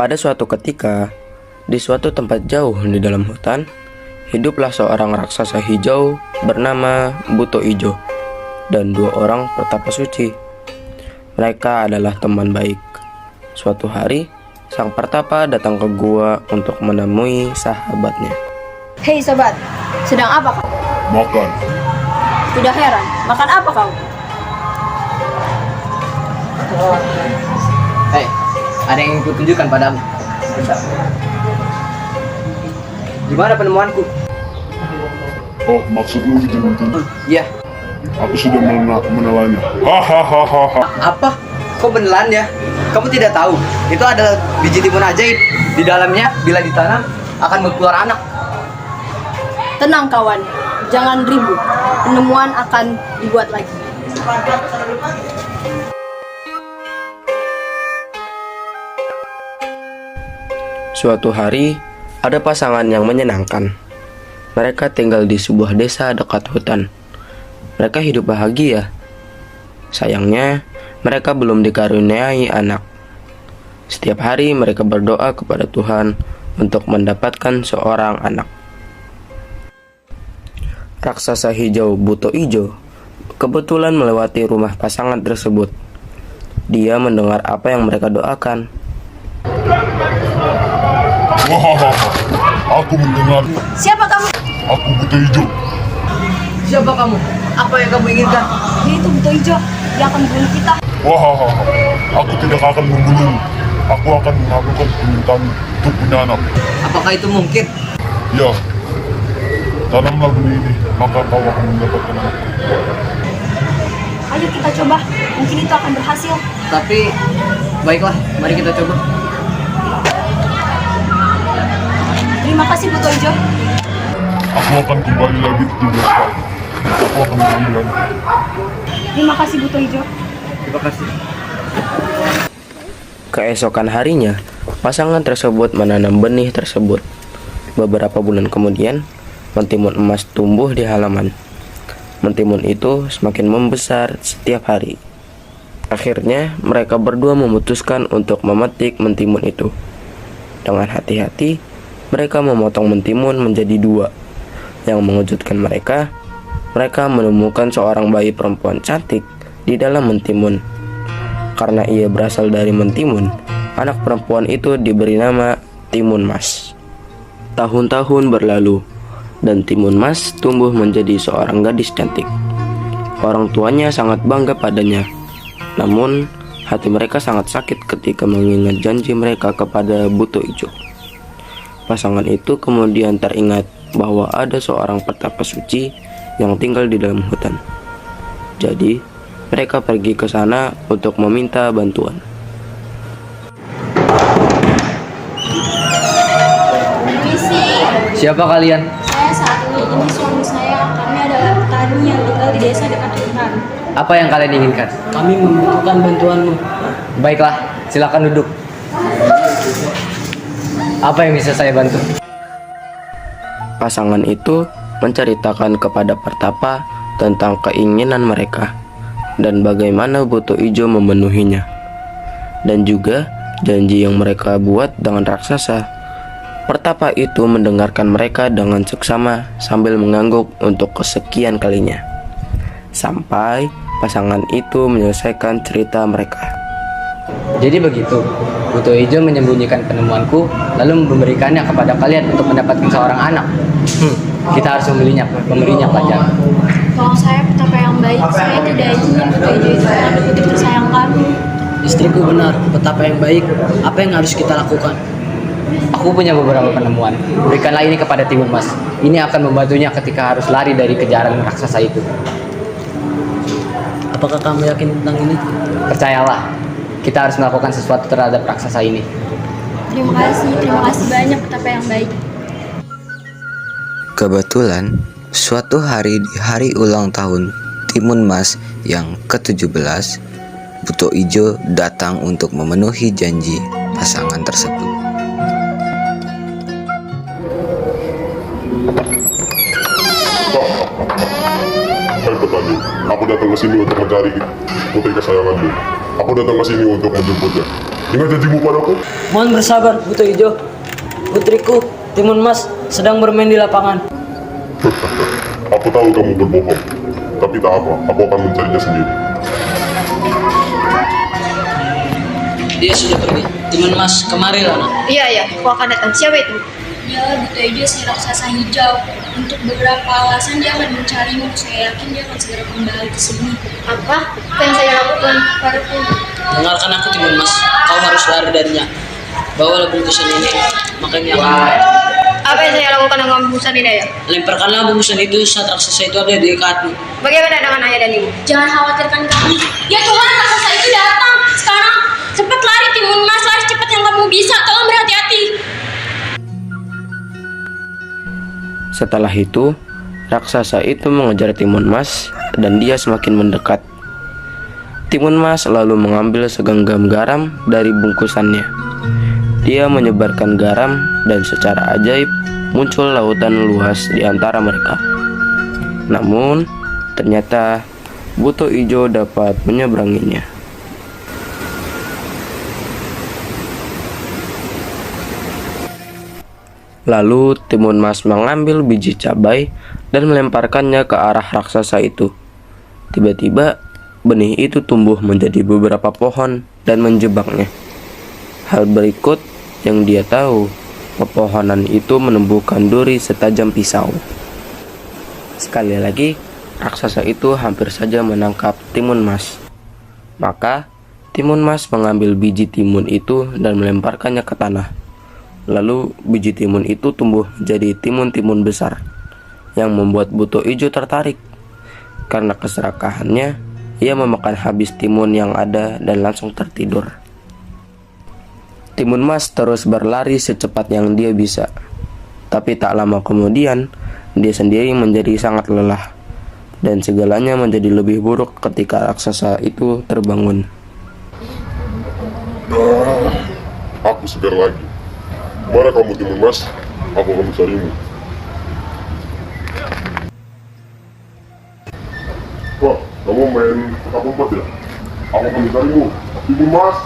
Pada suatu ketika, di suatu tempat jauh di dalam hutan, hiduplah seorang raksasa hijau bernama Buto Ijo dan dua orang pertapa suci. Mereka adalah teman baik. Suatu hari, sang pertapa datang ke gua untuk menemui sahabatnya. Hei sobat, sedang apa kau? Makan. Tidak heran, makan apa kau? Hei, ada yang ingin kutunjukkan padamu. Bentar. Gimana penemuanku? Oh, maksudmu biji mentimun? Iya. Aku sudah menelannya. Hahaha. Apa? Kok beneran ya? Kamu tidak tahu, itu adalah biji timun ajaib. Di dalamnya, bila ditanam, akan berkeluar anak. Tenang kawan, jangan ribut. Penemuan akan dibuat lagi. Suatu hari, ada pasangan yang menyenangkan. Mereka tinggal di sebuah desa dekat hutan. Mereka hidup bahagia. Sayangnya, mereka belum dikaruniai anak. Setiap hari mereka berdoa kepada Tuhan untuk mendapatkan seorang anak. Raksasa hijau Buto Ijo kebetulan melewati rumah pasangan tersebut. Dia mendengar apa yang mereka doakan. Hahaha. Aku mendengar. Siapa kamu? Aku Buto Hijau. Siapa kamu? Apa yang kamu inginkan? Dia itu Buto Ijo. Dia akan membunuh kita. Wahaha. Aku tidak akan membunuhmu. Aku akan mengabulkan permintaanmu untuk punya anak. Apakah itu mungkin? Ya. Tanamlah benih ini, maka kau akan mendapatkan anak. Ayo kita coba, mungkin itu akan berhasil. Tapi, baiklah, mari kita coba. Terima kasih Buto Ijo. Aku akan kembali lagi 17 tahun. Aku akan mengambil anak. Terima kasih Buto Ijo. Terima kasih. Keesokan harinya, pasangan tersebut menanam benih tersebut. Beberapa bulan kemudian, mentimun emas tumbuh di halaman. Mentimun itu semakin membesar setiap hari. Akhirnya, mereka berdua memutuskan untuk memetik mentimun itu. Dengan hati-hati, mereka memotong mentimun menjadi dua. Yang mengejutkan mereka menemukan seorang bayi perempuan cantik di dalam mentimun. Karena ia berasal dari mentimun, anak perempuan itu diberi nama Timun Mas. Tahun-tahun berlalu, dan Timun Mas tumbuh menjadi seorang gadis cantik. Orang tuanya sangat bangga padanya. Namun, hati mereka sangat sakit ketika mengingat janji mereka kepada Buto Ijo. Pasangan itu kemudian teringat bahwa ada seorang pertapa suci yang tinggal di dalam hutan. Jadi, mereka pergi ke sana untuk meminta bantuan. Permisi, Siapa kalian? saya Sati. Ini suami saya. Kami adalah petani yang tinggal di desa dekat hutan. Apa yang kalian inginkan? Kami membutuhkan bantuanmu. Baiklah, silakan duduk. Apa yang bisa saya bantu? Pasangan itu menceritakan kepada pertapa tentang keinginan mereka dan bagaimana Buto Ijo memenuhinya, dan juga janji yang mereka buat dengan raksasa. Pertapa itu mendengarkan mereka dengan seksama sambil mengangguk untuk kesekian kalinya, sampai pasangan itu menyelesaikan cerita mereka. Jadi begitu, Buto Ijo menyembunyikan penemuanku, lalu memberikannya kepada kalian untuk mendapatkan seorang anak. Kita harus memberinya pelajaran. Tolong saya petapa yang baik. Saya tidak ingin Buto Ijo itu menjadi putri tersayang kami. Istriku benar, betapa yang baik. Apa yang harus kita lakukan? Aku punya beberapa penemuan. Berikanlah ini kepada Timun Mas. Ini akan membantunya ketika harus lari dari kejaran raksasa itu. Apakah kamu yakin tentang ini? Percayalah, kita harus melakukan sesuatu terhadap raksasa ini. Terima kasih banyak petapa yang baik. Kebetulan, suatu hari di hari ulang tahun Timun Mas yang ke-17, Buto Ijo datang untuk memenuhi janji pasangan tersebut. Hai petani, aku datang ke sini untuk mencari putri kesayanganmu. Aku datang ke sini untuk menjemputnya. Ingat janjimu padaku. Mohon bersabar, Buto Ijo. Putriku, Timun Mas, sedang bermain di lapangan. Aku tahu kamu berbohong. Tapi tak apa, aku akan mencarinya sendiri. Dia sudah pergi. Timun Mas, kemarilah nak. Iya, aku akan datang. Siapa itu? Dia Buto Ijo si raksasa hijau. Untuk beberapa alasan dia akan mencarimu. Saya yakin dia akan segera kembali ke sini. Apa? Apa yang saya lakukan padaku? Dengarkan aku, Timun Mas. Kau harus lari darinya. Bawalah bungkusan ini, makanya akan Apa yang saya lakukan dengan bungkusan ini ya? lemparkanlah bungkusan itu saat raksasa itu ada di dekatmu. Bagaimana dengan ayah dan ibu? Jangan khawatirkan kami. Ya Tuhan, raksasa itu datang. Sekarang cepat lari Timun Mas, lari cepat yang kamu bisa. Tolong berhati-hati. Setelah itu, raksasa itu mengejar Timun Mas dan dia semakin mendekat. Timun Mas lalu mengambil segenggam garam dari bungkusannya. Dia menyebarkan garam dan secara ajaib muncul lautan luas di antara mereka. Namun, ternyata Buto Ijo dapat menyeberanginya. Lalu Timun Mas mengambil biji cabai dan melemparkannya ke arah raksasa itu. Tiba-tiba benih itu tumbuh menjadi beberapa pohon dan menjebaknya. Hal berikut yang dia tahu, pepohonan itu menumbuhkan duri setajam pisau. Sekali lagi, raksasa itu hampir saja menangkap Timun Mas. Maka, Timun Mas mengambil biji timun itu dan melemparkannya ke tanah. Lalu, biji timun itu tumbuh menjadi timun-timun besar, yang membuat Buto Ijo tertarik. Karena keserakahannya, ia memakan habis timun yang ada dan langsung tertidur. Timun Mas terus berlari secepat yang dia bisa. Tapi tak lama kemudian, dia sendiri menjadi sangat lelah. Dan segalanya menjadi lebih buruk ketika raksasa itu terbangun. Aku segar lagi. Mana kamu Timun Mas? Aku akan mencarimu. Wah, kamu main petak umpet ya? Aku akan mencarimu. Timun Mas!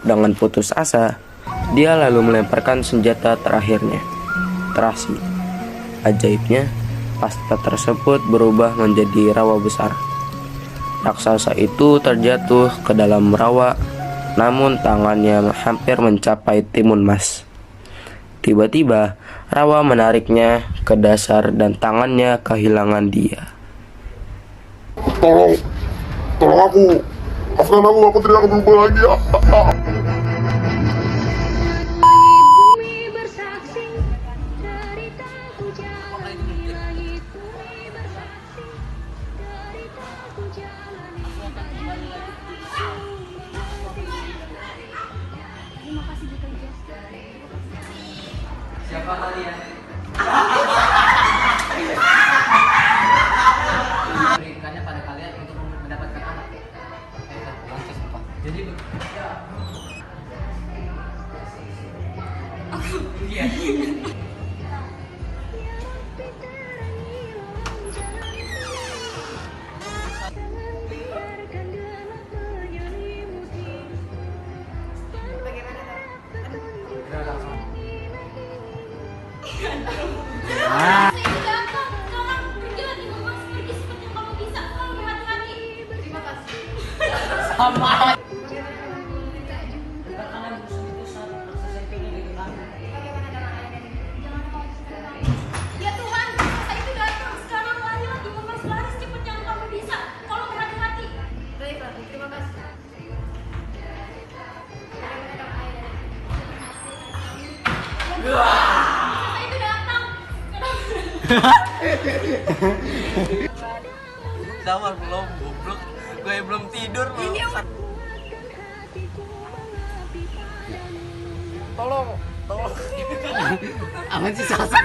Dengan putus asa, dia lalu melemparkan senjata terakhirnya, terasi. Ajaibnya, pasta tersebut berubah menjadi rawa besar. Raksasa itu terjatuh ke dalam rawa, namun tangannya hampir mencapai Timun Mas. Tiba-tiba, rawa menariknya ke dasar dan tangannya kehilangan dia. Tolong aku. Maafkan aku tidak akan berubah lagi. Bumi bersaksi, deritaku jalani langit. Bumi bersaksi, deritaku jalani Terima kasih Buto Ijo. Siapa kalian? Berikannya pada kalian untuk mendapatkan anak. Jadi Ya Tuhan, raksasa itu datang. Sekarang larilah Timun Mas, lari secepat yang kamu bisa. Tolong berhati-hati. Baiklah, terima kasih. Raksasa itu datang. Damar belum goblok. Gue belum tidur loh. Tolong. Aman sih Sasa.